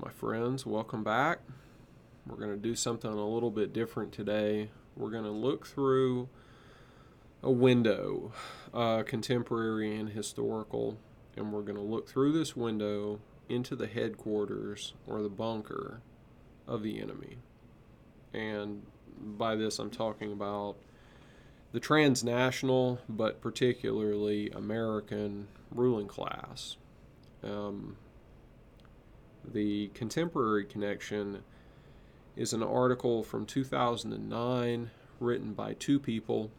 my friends. Welcome back. We're going to do something a little bit different today. We're going to look through a window, contemporary and historical, and we're going to look through this window into the headquarters or the bunker of the enemy. And by this, I'm talking about the transnational, but particularly American ruling class. The contemporary connection is an article from 2009 written by two people.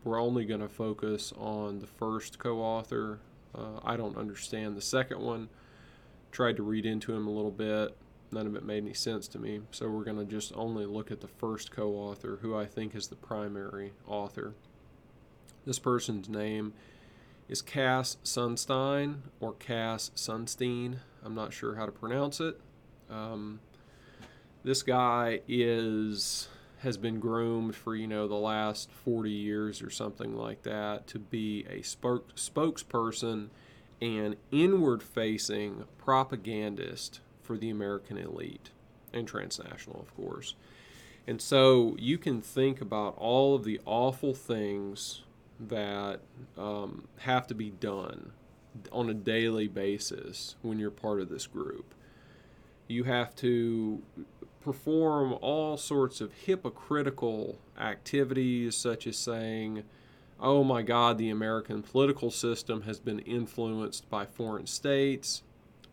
We're only going to focus on the first co-author. I don't understand the second one. Tried to read into him a little bit. None of it made any sense to me. So we're going to just only look at the first co-author, who I think is the primary author. This person's name is Cass Sunstein or Cass Sunstein. I'm not sure how to pronounce it. This guy has been groomed for the last 40 years or something like that to be a spokesperson and inward-facing propagandist for the American elite and transnational, of course. And so you can think about all of the awful things that have to be done on a daily basis when you're part of this group. You have to perform all sorts of hypocritical activities, such as saying, oh my God, the American political system has been influenced by foreign states.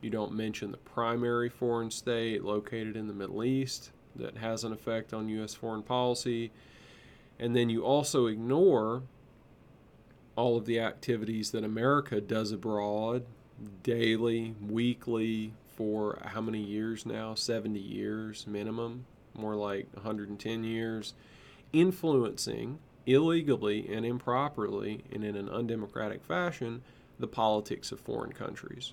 You don't mention the primary foreign state located in the Middle East that has an effect on U.S. foreign policy. And then you also ignore all of the activities that America does abroad daily, weekly, for how many years now? 70 years minimum, more like 110 years, influencing illegally and improperly and in an undemocratic fashion the politics of foreign countries.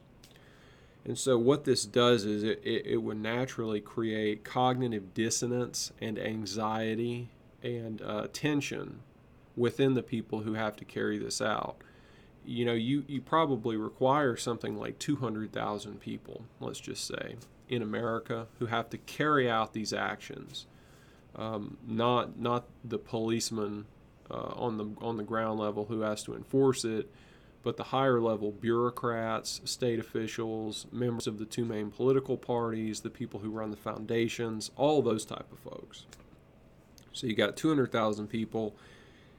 And so what this does is it would naturally create cognitive dissonance and anxiety and tension within the people who have to carry this out. You probably require something like 200,000 people, let's just say, in America who have to carry out these actions. Not the policeman on the ground level who has to enforce it, but the higher level bureaucrats, state officials, members of the two main political parties, the people who run the foundations, all those type of folks. So you got 200,000 people.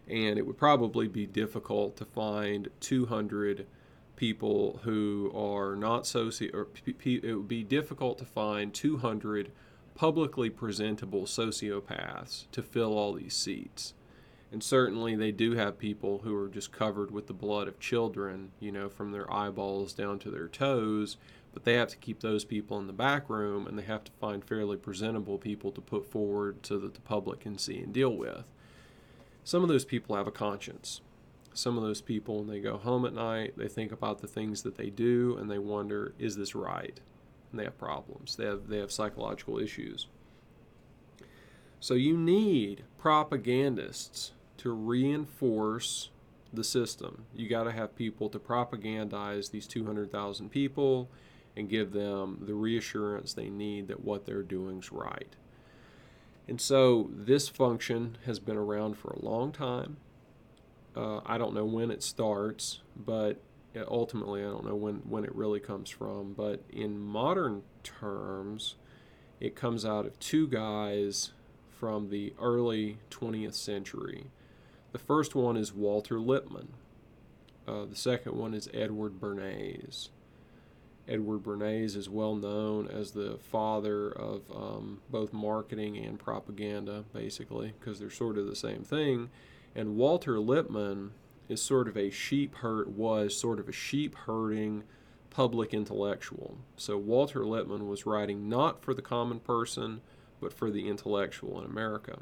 And it would probably be difficult to find 200 people who are not it would be difficult to find 200 publicly presentable sociopaths to fill all these seats. And certainly they do have people who are just covered with the blood of children, from their eyeballs down to their toes, but they have to keep those people in the back room, and they have to find fairly presentable people to put forward so that the public can see and deal with. Some of those people have a conscience. Some of those people, when they go home at night, they think about the things that they do and they wonder, is this right? And they have problems. They have psychological issues. So you need propagandists to reinforce the system. You got to have people to propagandize these 200,000 people and give them the reassurance they need that what they're doing is right. And so this function has been around for a long time. I don't know when it starts, but ultimately I don't know when it really comes from. But in modern terms, it comes out of two guys from the early 20th century. The first one is Walter Lippmann. The second one is Edward Bernays. Edward Bernays is well known as the father of both marketing and propaganda, basically, because they're sort of the same thing. And Walter Lippmann is sort of a sheep herding public intellectual. So Walter Lippmann was writing not for the common person, but for the intellectual in America.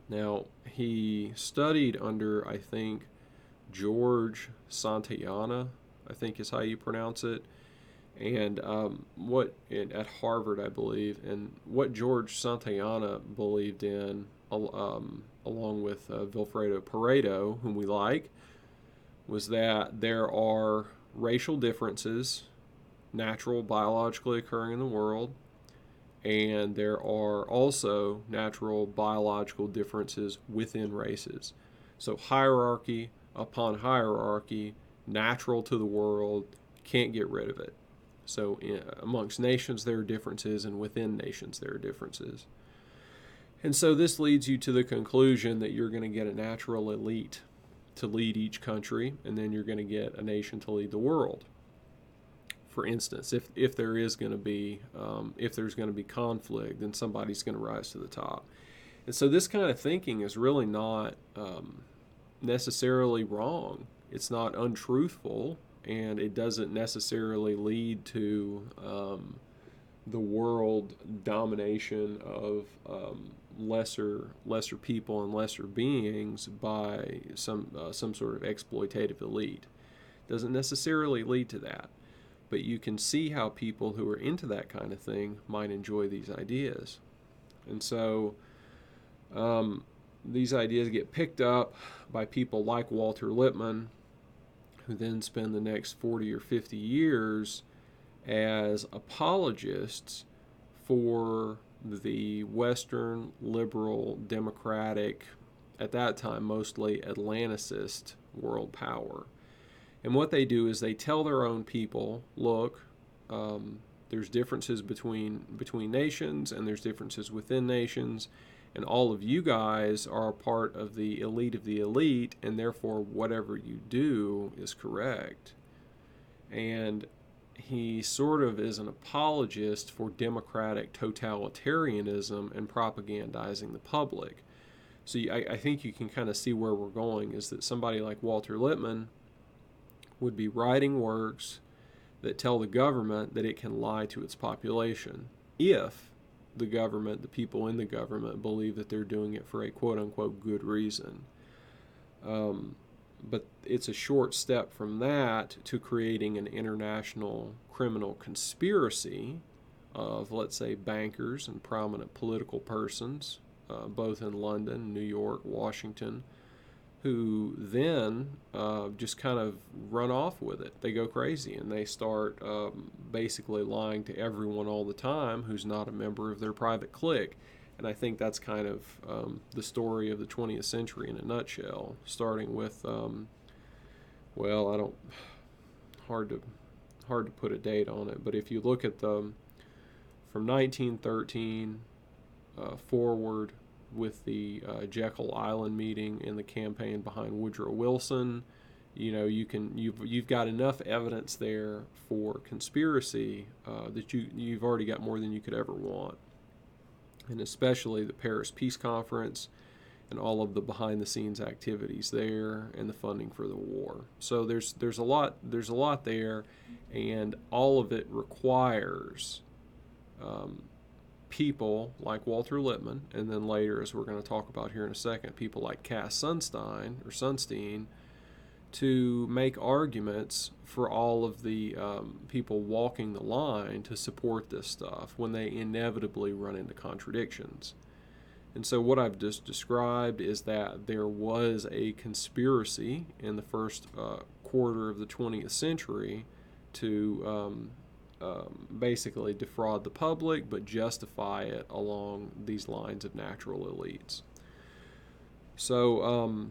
Now, he studied under, I think, George Santayana, I think is how you pronounce it, and at Harvard, I believe, and what George Santayana believed in, along with Vilfredo Pareto, whom we like, was that there are racial differences natural, biologically occurring in the world, and there are also natural, biological differences within races. So hierarchy upon hierarchy, natural to the world, can't get rid of it. So amongst nations there are differences, and within nations there are differences. And so this leads you to the conclusion that you're going to get a natural elite to lead each country, and then you're going to get a nation to lead the world. For instance, if there is going to be if there's going to be conflict, then somebody's going to rise to the top. And so this kind of thinking is really not necessarily wrong. It's not untruthful, and it doesn't necessarily lead to the world domination of lesser people and lesser beings by some sort of exploitative elite. It doesn't necessarily lead to that. But you can see how people who are into that kind of thing might enjoy these ideas. And so these ideas get picked up by people like Walter Lippmann, who then spend the next 40 or 50 years as apologists for the Western liberal democratic, at that time mostly Atlanticist world power. And what they do is they tell their own people, look, there's differences between nations, and there's differences within nations, and all of you guys are a part of the elite, and therefore whatever you do is correct. And he sort of is an apologist for democratic totalitarianism and propagandizing the public. So I think you can kind of see where we're going, is that somebody like Walter Lippmann would be writing works that tell the government that it can lie to its population if the government, the people in the government, believe that they're doing it for a quote-unquote good reason. But it's a short step from that to creating an international criminal conspiracy of, let's say, bankers and prominent political persons, both in London, New York, Washington, who then just kind of run off with it. They go crazy, and they start basically lying to everyone all the time who's not a member of their private clique. And I think that's kind of the story of the 20th century in a nutshell, starting with, hard to put a date on it, but if you look at from 1913 forward, with the Jekyll Island meeting and the campaign behind Woodrow Wilson, you've got enough evidence there for conspiracy that you've already got more than you could ever want. And especially the Paris Peace Conference and all of the behind-the-scenes activities there and the funding for the war. So there's a lot there, and all of it requires people like Walter Lippmann, and then later, as we're going to talk about here in a second, people like Cass Sunstein, to make arguments for all of the people walking the line to support this stuff when they inevitably run into contradictions. And so what I've just described is that there was a conspiracy in the first quarter of the 20th century to basically defraud the public, but justify it along these lines of natural elites. So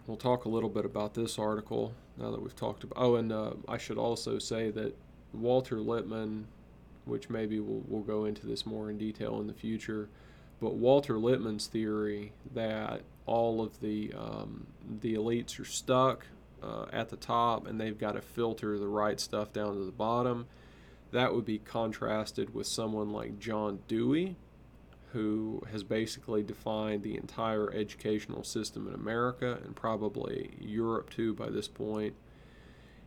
we'll talk a little bit about this article now that we've talked about. And I should also say that Walter Lippmann, which maybe we'll go into this more in detail in the future, but Walter Lippmann's theory that all of the elites are stuck at the top and they've got to filter the right stuff down to the bottom, that would be contrasted with someone like John Dewey, who has basically defined the entire educational system in America and probably Europe too by this point.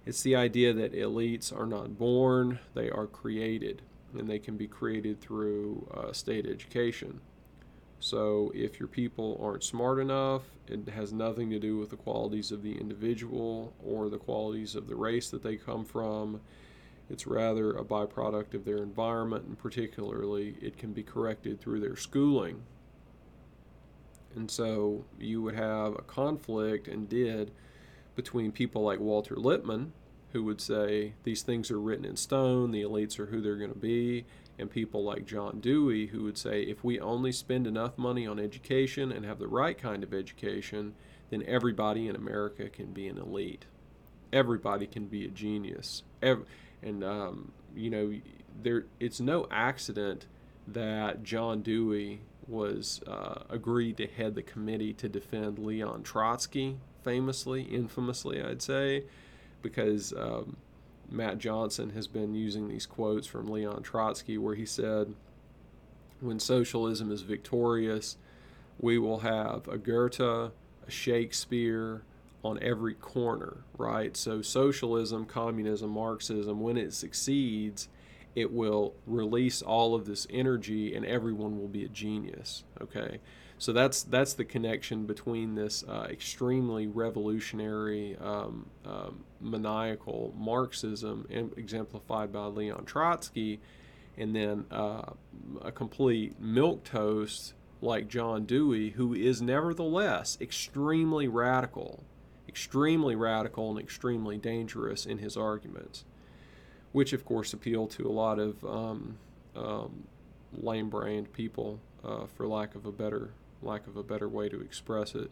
It's the idea that elites are not born, they are created, and they can be created through state education. So if your people aren't smart enough, it has nothing to do with the qualities of the individual or the qualities of the race that they come from. It's rather a byproduct of their environment, and particularly it can be corrected through their schooling. And so you would have a conflict, and did, between people like Walter Lippmann, who would say these things are written in stone, the elites are who they're going to be, and people like John Dewey who would say if we only spend enough money on education and have the right kind of education, then everybody in America can be an elite. Everybody can be a genius. It's no accident that John Dewey was agreed to head the committee to defend Leon Trotsky, infamously, I'd say, because Matt Johnson has been using these quotes from Leon Trotsky where he said, when socialism is victorious, we will have a Goethe, a Shakespeare on every corner, right? So socialism, communism, Marxism, when it succeeds, it will release all of this energy and everyone will be a genius, okay? So that's the connection between this extremely revolutionary, maniacal Marxism, exemplified by Leon Trotsky, and then a complete milquetoast like John Dewey, who is nevertheless extremely radical and extremely dangerous in his arguments, which of course appeal to a lot of lame-brained people, for lack of a better way to express it,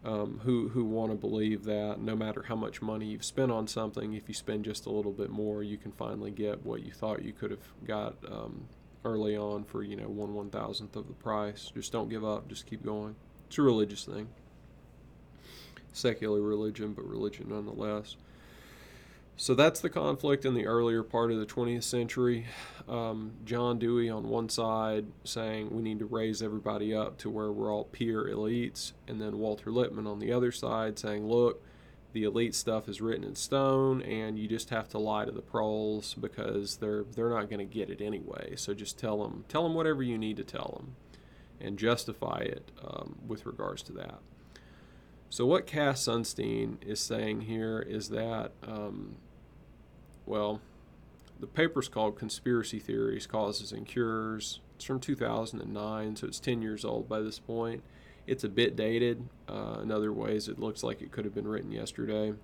who want to believe that no matter how much money you've spent on something, if you spend just a little bit more, you can finally get what you thought you could have got early on for 1/1000th of the price. Just don't give up. Just keep going. It's a religious thing. Secular religion, but religion nonetheless. So that's the conflict in the earlier part of the 20th century. John Dewey on one side saying we need to raise everybody up to where we're all peer elites, and then Walter Lippmann on the other side saying, look, the elite stuff is written in stone, and you just have to lie to the proles because they're not going to get it anyway. So just tell them whatever you need to tell them, and justify it with regards to that. So what Cass Sunstein is saying here is that, the paper's called Conspiracy Theories, Causes and Cures. It's from 2009, so it's 10 years old by this point. It's a bit dated. In other ways, it looks like it could have been written yesterday.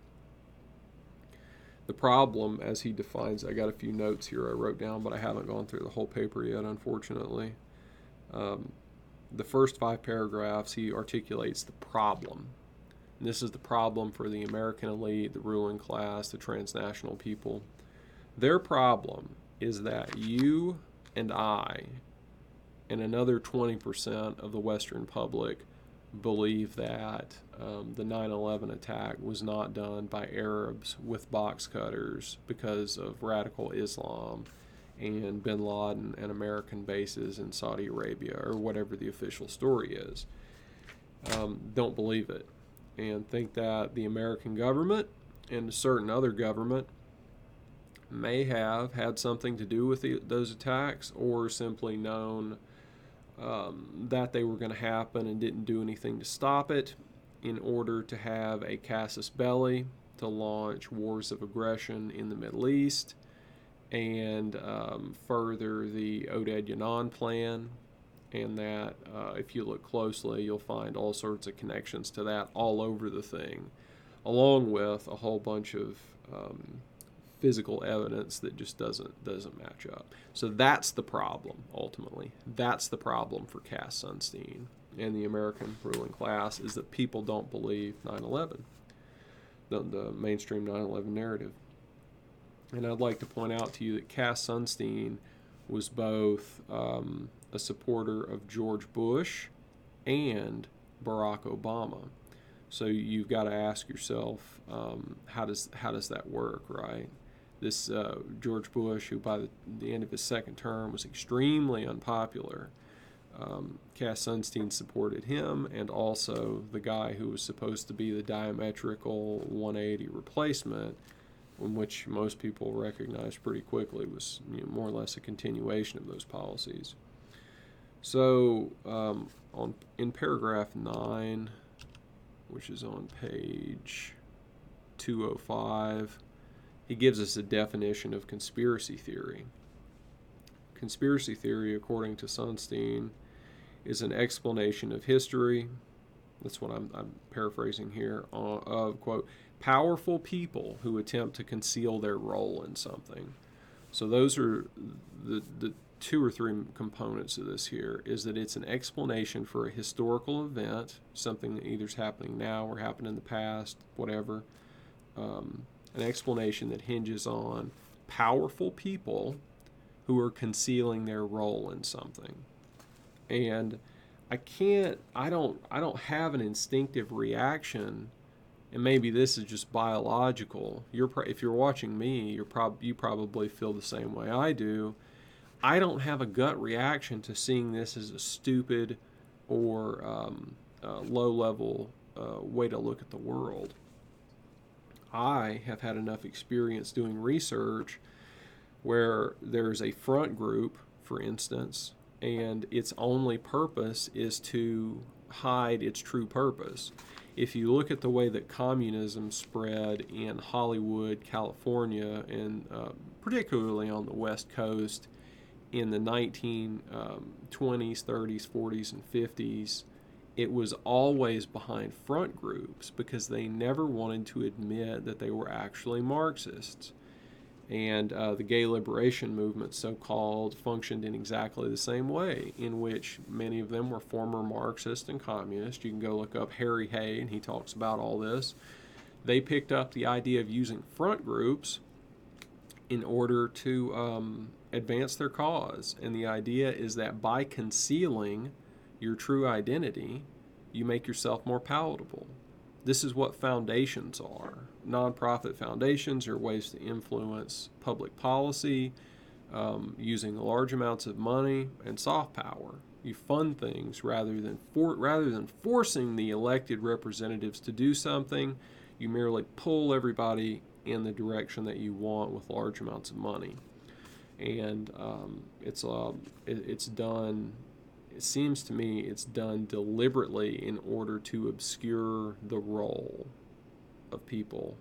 The problem, as he defines, I got a few notes here I wrote down, but I haven't gone through the whole paper yet, unfortunately. The first 5 paragraphs, he articulates the problem. And this is the problem for the American elite, the ruling class, the transnational people. Their problem is that you and I and another 20% of the Western public believe that the 9/11 attack was not done by Arabs with box cutters because of radical Islam and bin Laden and American bases in Saudi Arabia, or whatever the official story is. Don't believe it, and think that the American government and a certain other government may have had something to do with those attacks, or simply known that they were going to happen and didn't do anything to stop it in order to have a casus belli to launch wars of aggression in the Middle East and further the Oded Yanan plan. And that if you look closely, you'll find all sorts of connections to that all over the thing, along with a whole bunch of physical evidence that just doesn't match up. So that's the problem, ultimately. That's the problem for Cass Sunstein and the American ruling class, is that people don't believe 9/11, the mainstream 9/11 narrative. And I'd like to point out to you that Cass Sunstein was both a supporter of George Bush and Barack Obama. So you've got to ask yourself, how does that work, right? This George Bush, who by the end of his second term was extremely unpopular, Cass Sunstein supported him, and also the guy who was supposed to be the diametrical 180 replacement, in which most people recognized pretty quickly was more or less a continuation of those policies. So in paragraph 9, which is on page 205, he gives us a definition of conspiracy theory. Conspiracy theory, according to Sunstein, is an explanation of history That's what I'm paraphrasing here, of, quote, powerful people who attempt to conceal their role in something. So those are the two or three components of this here, is that it's an explanation for a historical event, something that either's happening now or happened in the past, whatever. An explanation that hinges on powerful people who are concealing their role in something. And I don't have an instinctive reaction, and maybe this is just biological. If you're watching me, you probably feel the same way I do. I don't have a gut reaction to seeing this as a stupid or low level way to look at the world. I have had enough experience doing research where there's a front group, for instance, and its only purpose is to hide its true purpose. If you look at the way that communism spread in Hollywood, California, and particularly on the West Coast in the 1920s, 30s, 40s, and 50s, it was always behind front groups because they never wanted to admit that they were actually Marxists. And the gay liberation movement, so-called, functioned in exactly the same way, in which many of them were former Marxists and communists. You can go look up Harry Hay, and he talks about all this. They picked up the idea of using front groups in order to advance their cause. And the idea is that by concealing your true identity, you make yourself more palatable. This is what foundations are. Nonprofit foundations are ways to influence public policy using large amounts of money and soft power. You fund things rather than forcing the elected representatives to do something. You merely pull everybody in the direction that you want with large amounts of money, and it's done. It seems to me it's done deliberately in order to obscure the role of people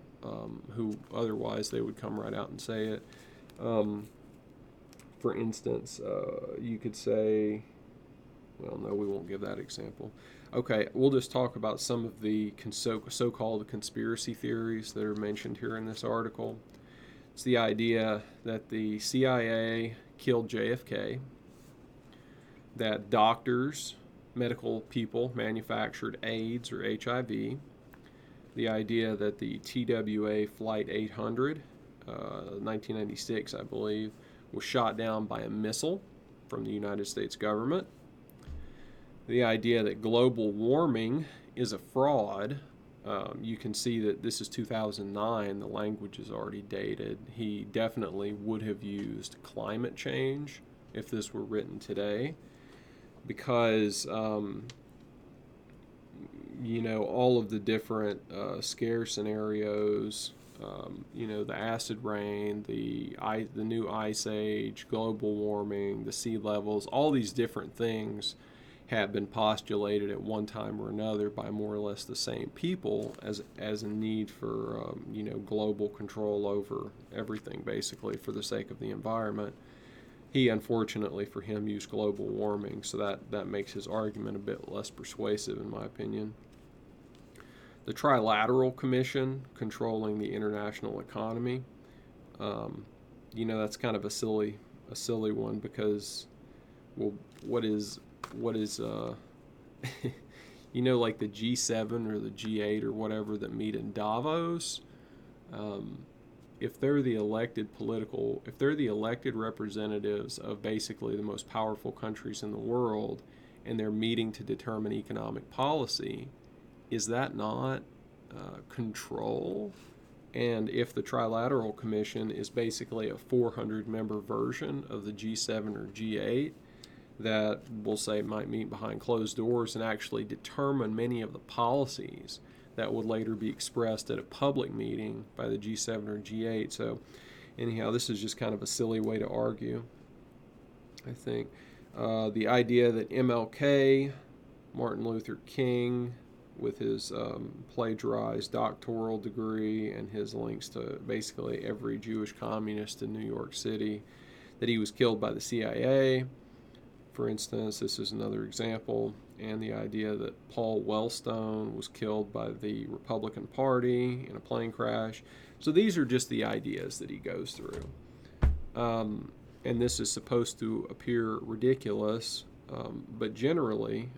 who otherwise they would come right out and say it. For instance, you could say, well, no, we won't give that example. Okay, we'll just talk about some of the so-called conspiracy theories that are mentioned here in this article. It's the idea that the CIA killed JFK, that doctors, medical people, manufactured AIDS or HIV, the idea that the TWA Flight 800, 1996, I believe, was shot down by a missile from the United States government, the idea that global warming is a fraud. You can see that this is 2009, the language is already dated. He definitely would have used climate change if this were written today, because all of the different scare scenarios, the acid rain, the new ice age, global warming, the sea levels, all these different things have been postulated at one time or another by more or less the same people as a need for global control over everything, basically, for the sake of the environment. He, unfortunately for him, used global warming, so that makes his argument a bit less persuasive, in my opinion. The Trilateral Commission controlling the international economy, that's kind of a silly one, because, well, what is like the G7 or the G8 or whatever that meet in Davos. If they're the elected representatives of basically the most powerful countries in the world, and they're meeting to determine economic policy, is that not control? And if the Trilateral Commission is basically a 400-member version of the G7 or G8 that we'll say might meet behind closed doors and actually determine many of the policies that would later be expressed at a public meeting by the G7 or G8. So anyhow, this is just kind of a silly way to argue, I think. The idea that MLK, Martin Luther King, with his plagiarized doctoral degree and his links to basically every Jewish communist in New York City, that he was killed by the CIA. For instance, this is another example, and the idea that Paul Wellstone was killed by the Republican Party in a plane crash. So these are just the ideas that he goes through. And this is supposed to appear ridiculous, but generally,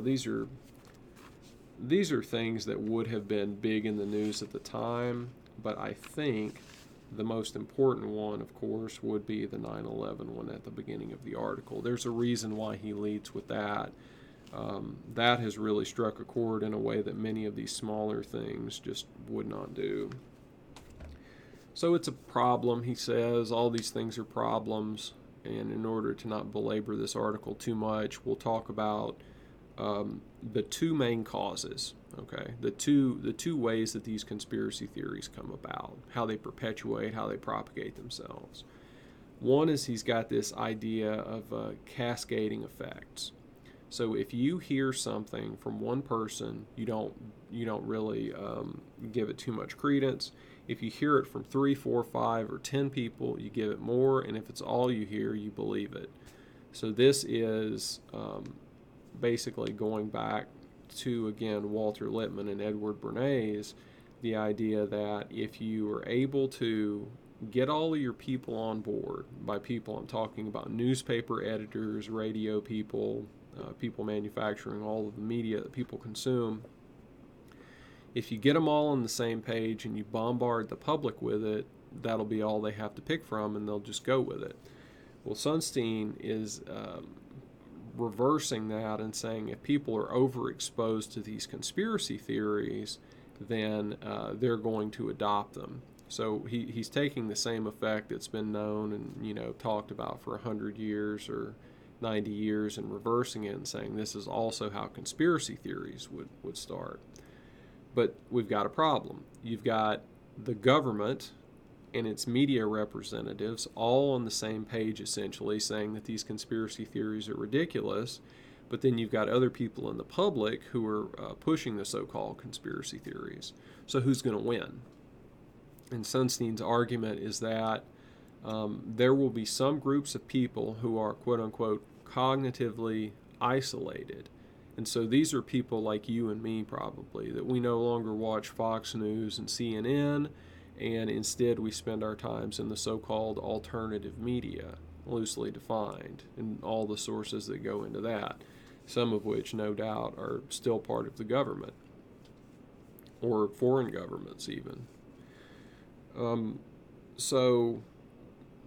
these are things that would have been big in the news at the time, but I think the most important one, of course, would be the 9/11 one at the beginning of the article. There's a reason why he leads with that. That has really struck a chord in a way that many of these smaller things just would not do. So it's a problem, he says. All these things are problems, and in order to not belabor this article too much, we'll talk about the two main causes, okay? The two ways that these conspiracy theories come about, how they perpetuate, how they propagate themselves. One is he's got this idea of cascading effects. So if you hear something from one person, you don't really give it too much credence. If you hear it from 3, 4, 5, or 10 people, you give it more, and if it's all you hear, you believe it. So this is basically going back to, again, Walter Lippmann and Edward Bernays, the idea that if you are able to get all of your people on board, by people I'm talking about newspaper editors, radio people, people manufacturing all of the media that people consume, if you get them all on the same page and you bombard the public with it, that'll be all they have to pick from, and they'll just go with it. Well, Sunstein is reversing that and saying if people are overexposed to these conspiracy theories, then they're going to adopt them. So he's taking the same effect that's been known and talked about for 100 years or 90 years and reversing it and saying this is also how conspiracy theories would start. But we've got a problem. You've got the government and its media representatives all on the same page, essentially, saying that these conspiracy theories are ridiculous. But then you've got other people in the public who are pushing the so-called conspiracy theories. So who's going to win? And Sunstein's argument is that there will be some groups of people who are, quote-unquote, cognitively isolated. And so these are people like you and me, probably, that we no longer watch Fox News and CNN, and instead we spend our times in the so-called alternative media, loosely defined, and all the sources that go into that, some of which, no doubt, are still part of the government, or foreign governments even. So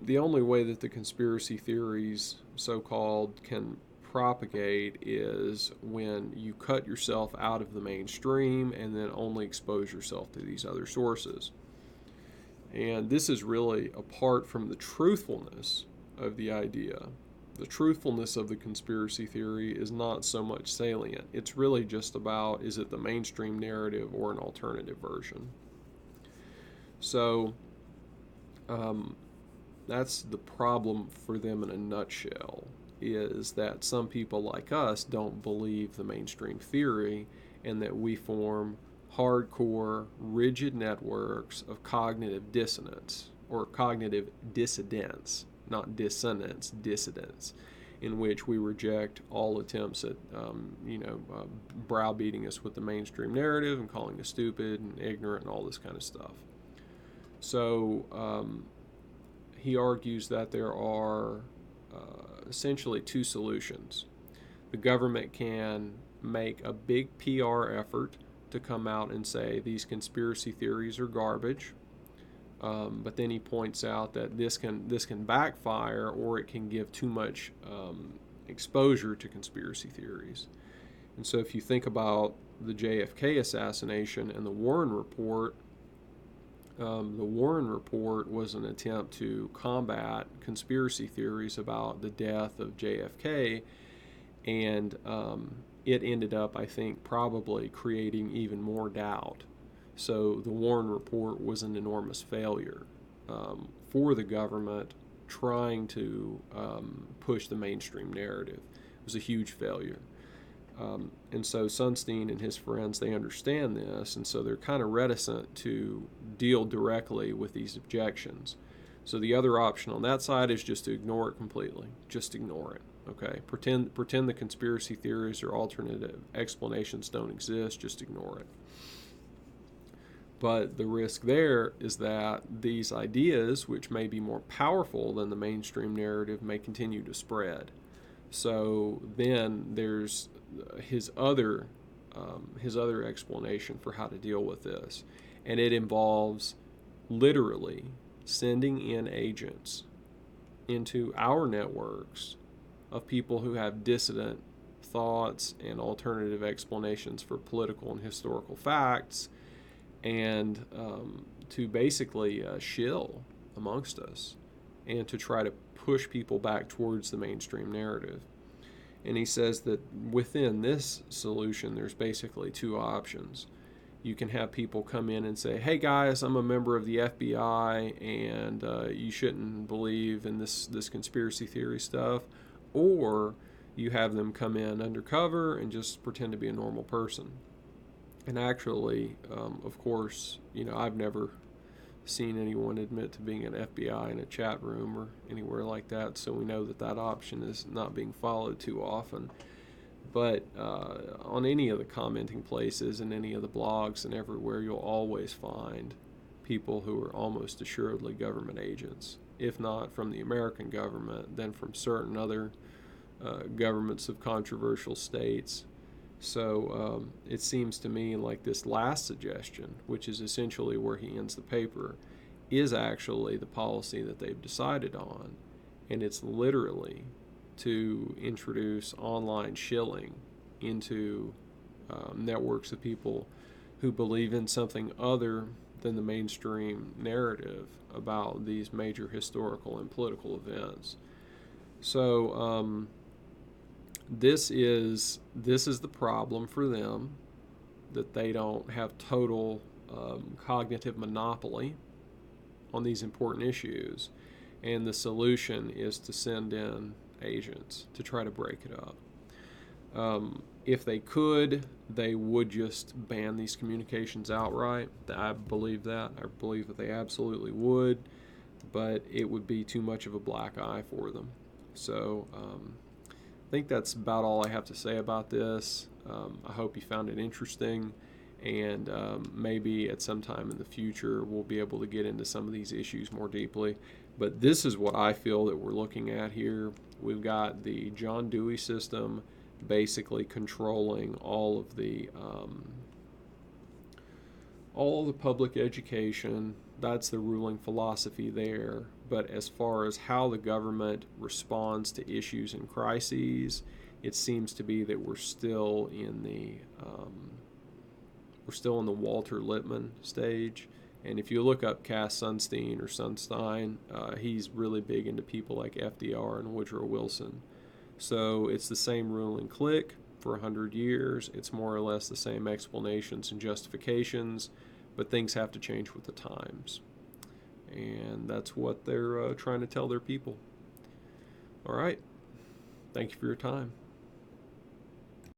the only way that the conspiracy theories, so-called, can propagate is when you cut yourself out of the mainstream and then only expose yourself to these other sources. And this is really apart from the truthfulness of the idea. The truthfulness of the conspiracy theory is not so much salient. It's really just about, is it the mainstream narrative or an alternative version? So that's the problem for them in a nutshell, is that some people like us don't believe the mainstream theory, and that we form hardcore, rigid networks of cognitive dissonance, or cognitive dissidence, not dissonance, dissidence, in which we reject all attempts at, browbeating us with the mainstream narrative and calling us stupid and ignorant and all this kind of stuff. So he argues that there are essentially two solutions. The government can make a big PR effort to come out and say these conspiracy theories are garbage, but then he points out that this can backfire, or it can give too much exposure to conspiracy theories. And so if you think about the JFK assassination and the Warren Report, was an attempt to combat conspiracy theories about the death of JFK, and it ended up, I think, probably creating even more doubt. So the Warren Report was an enormous failure for the government trying to push the mainstream narrative. It was a huge failure. And so Sunstein and his friends, they understand this, and so they're kind of reticent to deal directly with these objections. So the other option on that side is just to ignore it completely. Just ignore it. Okay, pretend the conspiracy theories or alternative explanations don't exist. Just ignore it. But the risk there is that these ideas, which may be more powerful than the mainstream narrative, may continue to spread. So then there's his other explanation for how to deal with this, and it involves literally sending in agents into our networks of people who have dissident thoughts and alternative explanations for political and historical facts, and to basically shill amongst us and to try to push people back towards the mainstream narrative. And he says that within this solution, there's basically two options. You can have people come in and say, hey guys, I'm a member of the FBI and you shouldn't believe in this conspiracy theory stuff. Or you have them come in undercover and just pretend to be a normal person. And actually, of course, I've never seen anyone admit to being an FBI in a chat room or anywhere like that, so we know that option is not being followed too often. But on any of the commenting places and any of the blogs and everywhere, you'll always find people who are almost assuredly government agents, if not from the American government, then from certain other governments of controversial states. So it seems to me like this last suggestion, which is essentially where he ends the paper, is actually the policy that they've decided on. And it's literally to introduce online shilling into networks of people who believe in something other than the mainstream narrative about these major historical and political events. So this is the problem for them, that they don't have total cognitive monopoly on these important issues, and the solution is to send in agents to try to break it up. If they could, they would just ban these communications outright. I believe that. I believe that they absolutely would, but it would be too much of a black eye for them. So I think that's about all I have to say about this. I hope you found it interesting, and maybe at some time in the future we'll be able to get into some of these issues more deeply. But this is what I feel that we're looking at here. We've got the John Dewey system basically controlling all of the public education. That's the ruling philosophy there. But as far as how the government responds to issues and crises, it seems to be that we're still in the Walter Lippmann stage. And if you look up Cass Sunstein or Sunstein, he's really big into people like FDR and Woodrow Wilson. So it's the same ruling clique for 100 years. It's more or less the same explanations and justifications, but things have to change with the times. And that's what they're trying to tell their people. All right. Thank you for your time.